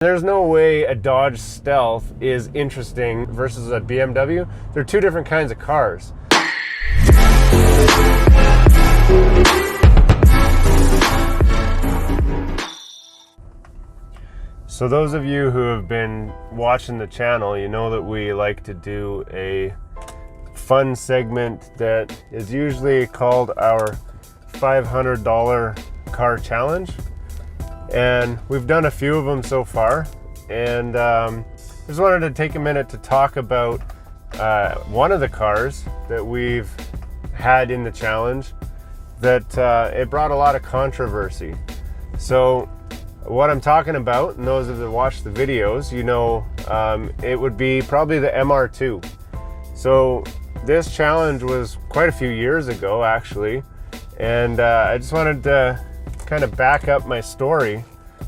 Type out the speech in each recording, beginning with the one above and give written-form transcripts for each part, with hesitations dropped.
There's no way a Dodge Stealth is interesting versus a BMW. They're two different kinds of cars. So those of you who have been watching the channel, you know that we like to do a fun segment that is usually called our $500 car challenge. And we've done a few of them so far, and just wanted to take a minute to talk about one of the cars that we've had in the challenge that it brought a lot of controversy. So what I'm talking about, and those that watch the videos, you know, it would be probably the MR2. So this challenge was quite a few years ago actually, and I just wanted to kind of back up my story,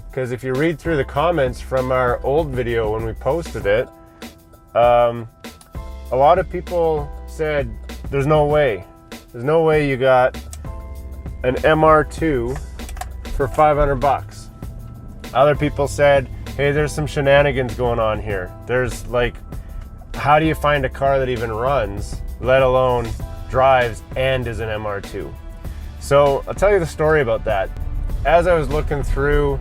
because if you read through the comments from our old video when we posted it, a lot of people said there's no way you got an MR2 for 500 bucks. Other people said, hey, there's some shenanigans going on here. There's like, how do you find a car that even runs, let alone drives and is an MR2? So I'll tell you the story about that. As I was looking through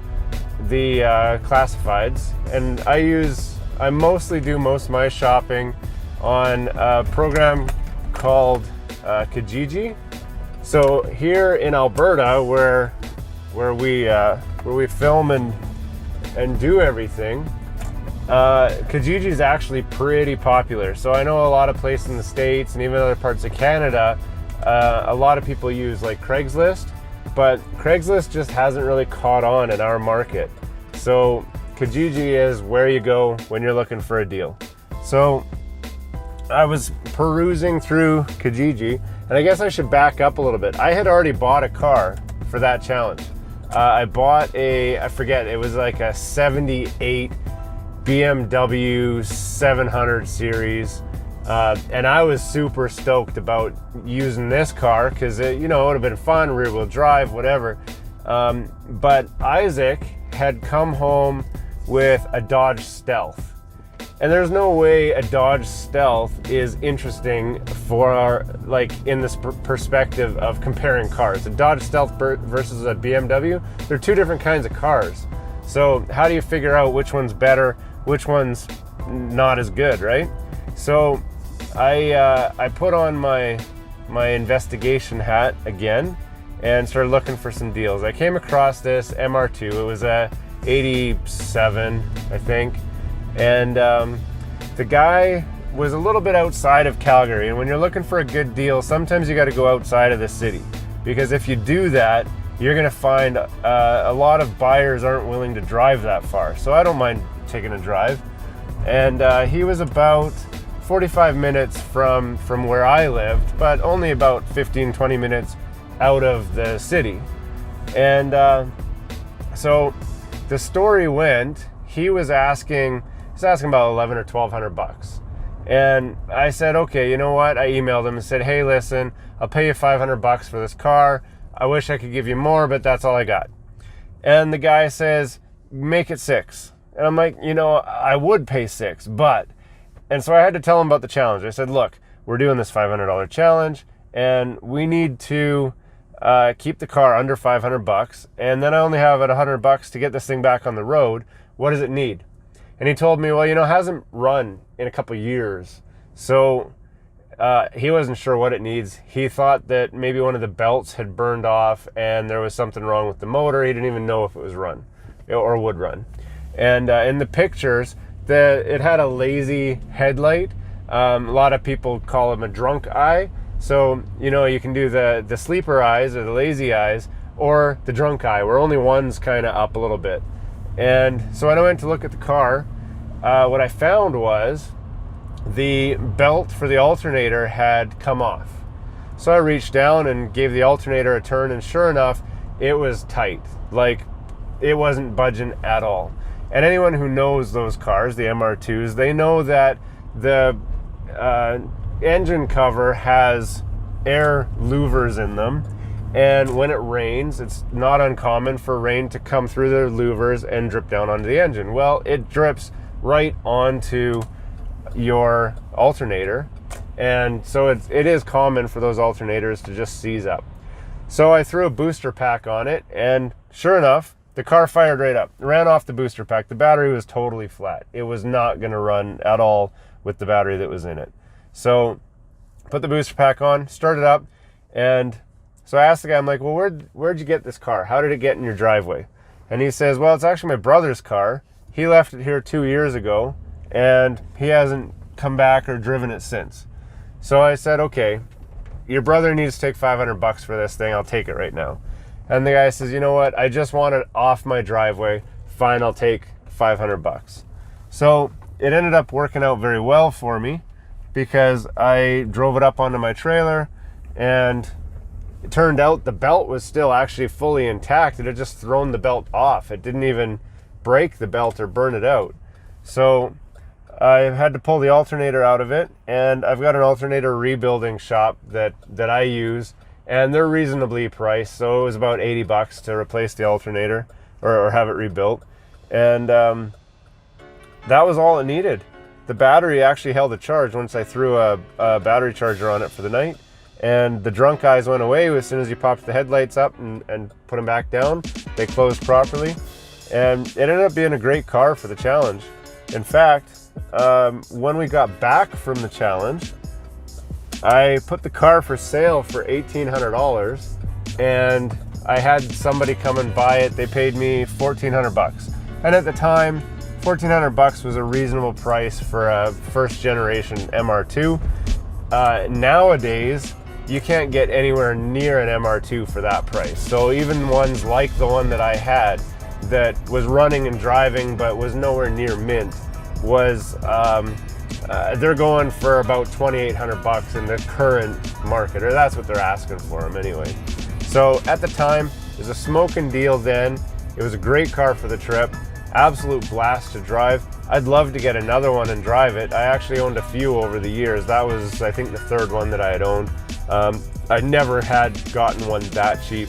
the classifieds, and I mostly do most of my shopping on a program called Kijiji. So here in Alberta, where we film and do everything, Kijiji is actually pretty popular. So I know a lot of places in the States and even other parts of Canada, a lot of people use like Craigslist. But Craigslist just hasn't really caught on in our market. So Kijiji is where you go when you're looking for a deal. So I was perusing through Kijiji, and I guess I should back up a little bit. I had already bought a car for that challenge. I bought I forget, it was like a 78 BMW 700 series. And I was super stoked about using this car because it, you know, it would have been fun, rear wheel drive, whatever. But Isaac had come home with a Dodge Stealth. And there's no way a Dodge Stealth is interesting for our, like, in this perspective of comparing cars. A Dodge Stealth versus a BMW, they're two different kinds of cars. So how do you figure out which one's better, which one's not as good, right? So I put on my investigation hat again and started looking for some deals. I came across this MR2. It was a 87, I think. And the guy was a little bit outside of Calgary. And when you're looking for a good deal, sometimes you got to go outside of the city, because if you do that, you're going to find a lot of buyers aren't willing to drive that far. So I don't mind taking a drive. And he was about 45 minutes from where I lived, but only about 15-20 minutes out of the city. And so the story went, he was asking about 11 or 1200 bucks. And I said, okay, you know what? I emailed him and said, hey, listen, I'll pay you 500 bucks for this car. I wish I could give you more, but that's all I got. And the guy says, make it 6. And I'm like, you know, I would pay 6, but... And so I had to tell him about the challenge. I said, look, we're doing this $500 challenge, and we need to keep the car under 500 bucks, and then I only have at 100 bucks to get this thing back on the road. What does it need? And he told me, well, you know, it hasn't run in a couple years. So he wasn't sure what it needs. He thought that maybe one of the belts had burned off and there was something wrong with the motor. He didn't even know if it was run or would run. And in the pictures, it had a lazy headlight. A lot of people call them a drunk eye. So, you know, you can do the sleeper eyes or the lazy eyes or the drunk eye, where only one's kind of up a little bit. And so when I went to look at the car, what I found was the belt for the alternator had come off. So I reached down and gave the alternator a turn, and sure enough, it was tight. Like, it wasn't budging at all. And anyone who knows those cars, the MR2s, they know that the engine cover has air louvers in them, And when it rains, it's not uncommon for rain to come through the louvers and drip down onto the engine. Well, it drips right onto your alternator, and so it is common for those alternators to just seize up. So I threw a booster pack on it, and sure enough, the car fired right up, ran off the booster pack. The battery was totally flat. It was not going to run at all with the battery that was in it. So put the booster pack on, started up, and so I asked the guy, I'm like, well, where'd you get this car? How did it get in your driveway? And he says, well, it's actually my brother's car. He left it here 2 years ago, and he hasn't come back or driven it since. So I said, okay, your brother needs to take $500 for this thing. I'll take it right now. And the guy says, you know what? I just want it off my driveway. Fine, I'll take $500. So it ended up working out very well for me because I drove it up onto my trailer, and it turned out the belt was still actually fully intact. It had just thrown the belt off. It didn't even break the belt or burn it out. So I had to pull the alternator out of it, and I've got an alternator rebuilding shop that I use, and they're reasonably priced. So it was about $80 to replace the alternator or have it rebuilt. And that was all it needed. The battery actually held a charge once I threw a battery charger on it for the night. And the drunk eyes went away as soon as you popped the headlights up and put them back down. They closed properly. And it ended up being a great car for the challenge. In fact, when we got back from the challenge, I put the car for sale for $1,800, and I had somebody come and buy it. They paid me $1,400. And at the time, $1,400 was a reasonable price for a first generation MR2. Nowadays, you can't get anywhere near an MR2 for that price. So even ones like the one that I had that was running and driving but was nowhere near mint was they're going for about $2,800 in the current market, or that's what they're asking for them anyway. So at the time, it was a smoking deal then. It was a great car for the trip, absolute blast to drive. I'd love to get another one and drive it. I actually owned a few over the years. That was, I think, the third one that I had owned. I never had gotten one that cheap.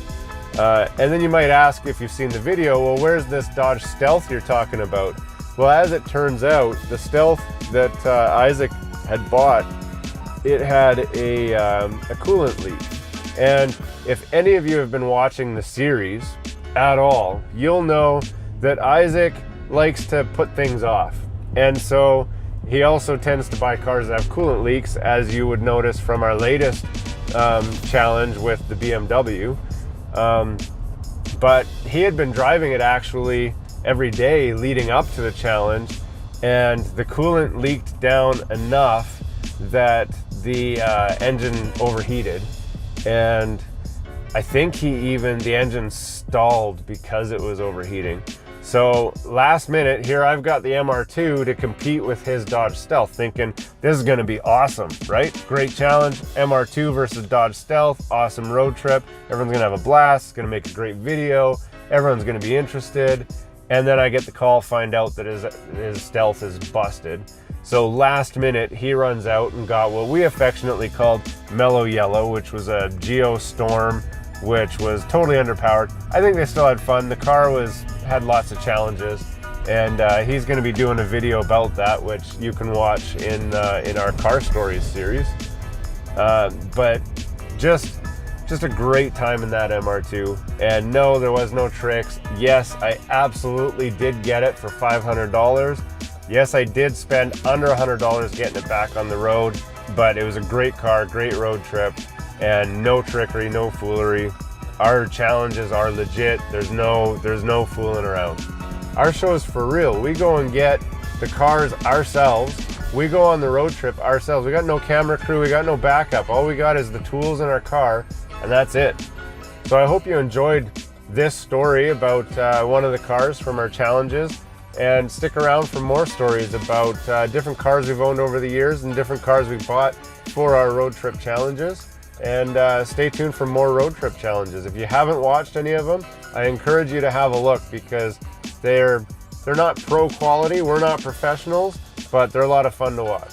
And then you might ask, if you've seen the video, well, where's this Dodge Stealth you're talking about? Well, as it turns out, the Stealth that Isaac had bought, it had a coolant leak. And if any of you have been watching the series at all, you'll know that Isaac likes to put things off. And so he also tends to buy cars that have coolant leaks, as you would notice from our latest challenge with the BMW. But he had been driving it actually every day leading up to the challenge, and the coolant leaked down enough that the engine overheated, and I think the engine stalled because it was overheating. So last minute, here I've got the MR2 to compete with his Dodge Stealth, thinking this is gonna be awesome, right? Great challenge, MR2 versus Dodge Stealth, awesome road trip. Everyone's gonna have a blast, it's gonna make a great video, everyone's gonna be interested. And then I get the call, find out that his Stealth is busted. So last minute, he runs out and got what we affectionately called Mellow Yellow, which was a Geostorm, which was totally underpowered. I think they still had fun. The car had lots of challenges, and he's going to be doing a video about that, which you can watch in our Car Stories series. But just a great time in that MR2. And no, there was no tricks. Yes, I absolutely did get it for $500. Yes, I did spend under $100 getting it back on the road, but it was a great car, great road trip, and no trickery, no foolery. Our challenges are legit. There's no fooling around. Our show is for real. We go and get the cars ourselves. We go on the road trip ourselves. We got no camera crew, we got no backup. All we got is the tools in our car, and that's it. So I hope you enjoyed this story about one of the cars from our challenges, and stick around for more stories about different cars we've owned over the years and different cars we've bought for our road trip challenges. And stay tuned for more road trip challenges. If you haven't watched any of them, I encourage you to have a look, because they're not pro quality, we're not professionals, but they're a lot of fun to watch.